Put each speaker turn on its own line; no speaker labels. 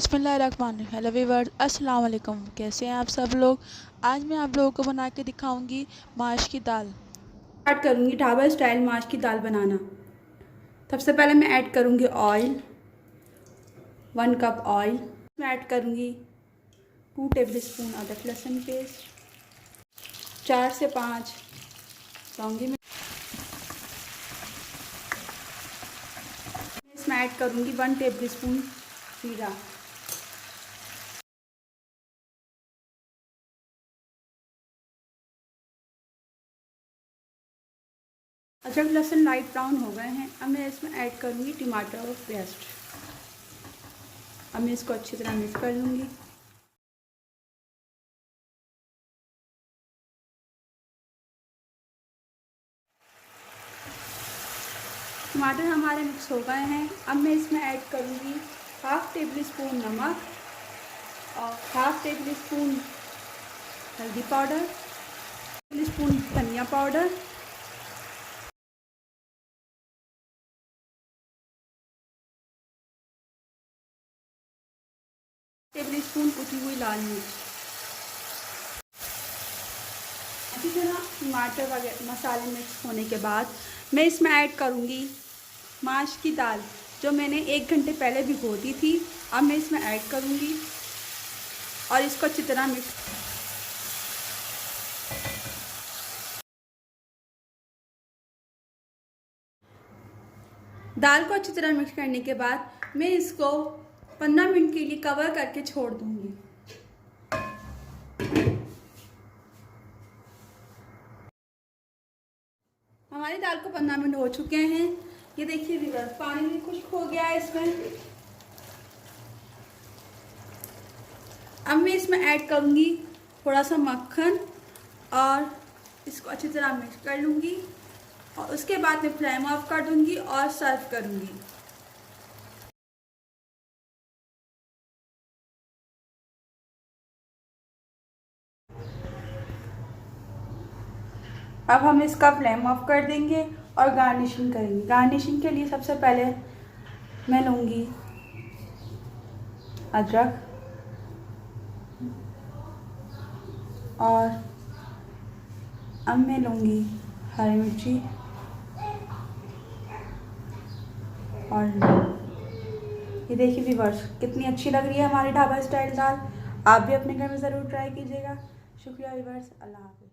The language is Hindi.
बिस्मिल्लाहिर्रहमानिर्रहीम। हेलो वीवर्स, अस्सलाम वालेकुम। कैसे हैं आप सब लोग। आज मैं आप लोगों को बना के दिखाऊंगी माश की दाल।
स्टार्ट करूंगी ढाबा स्टाइल माश की दाल बनाना। सबसे पहले मैं ऐड करूंगी ऑयल, 1 कप ऑयल। मैं ऐड करूंगी 2 टेबलस्पून अदरक लहसुन पेस्ट, 4 से 5 लौंगी। इसमें ऐड करूंगी 1 टेबलस्पून जीरा। अदरक लहसुन लाइट ब्राउन हो गए हैं। अब मैं इसमें ऐड करूंगी टमाटर पेस्ट। अब मैं इसको अच्छी तरह मिक्स कर लूँगी। टमाटर हमारे मिक्स हो गए हैं। अब मैं इसमें ऐड करूँगी 1/2 टेबलस्पून नमक और 1/2 टेबलस्पून हल्दी पाउडर, टेबलस्पून धनिया पाउडर, टेबलस्पून कुटी हुई लाल मिर्च। अच्छी तरह टमाटर वगैरह मसाले मिक्स होने के बाद मैं इसमें ऐड करूँगी माश की दाल, जो मैंने 1 घंटे पहले भिगो दी थी। अब मैं इसमें ऐड करूँगी और इसको अच्छी तरह मिक्स। दाल को अच्छी तरह मिक्स करने के बाद मैं इसको 15 मिनट के लिए कवर करके छोड़ दूँगी। हमारी दाल को 15 मिनट हो चुके हैं। ये देखिए व्यूअर्स, पानी भी खुश्क हो गया है इसमें। अब मैं इसमें ऐड करूँगी थोड़ा सा मक्खन और इसको अच्छी तरह मिक्स कर लूँगी और उसके बाद मैं फ्लेम ऑफ कर दूँगी और सर्व करूँगी। अब हम इसका फ्लेम ऑफ कर देंगे और गार्निशिंग करेंगे। गार्निशिंग के लिए सबसे पहले मैं लूँगी अदरक और अब मैं लूँगी हरी मिर्ची और ये देखिए व्यूअर्स, कितनी अच्छी लग रही है हमारी ढाबा स्टाइल दाल। आप भी अपने घर में ज़रूर ट्राई कीजिएगा। शुक्रिया व्यूअर्स, अल्लाह हाफ़िज़।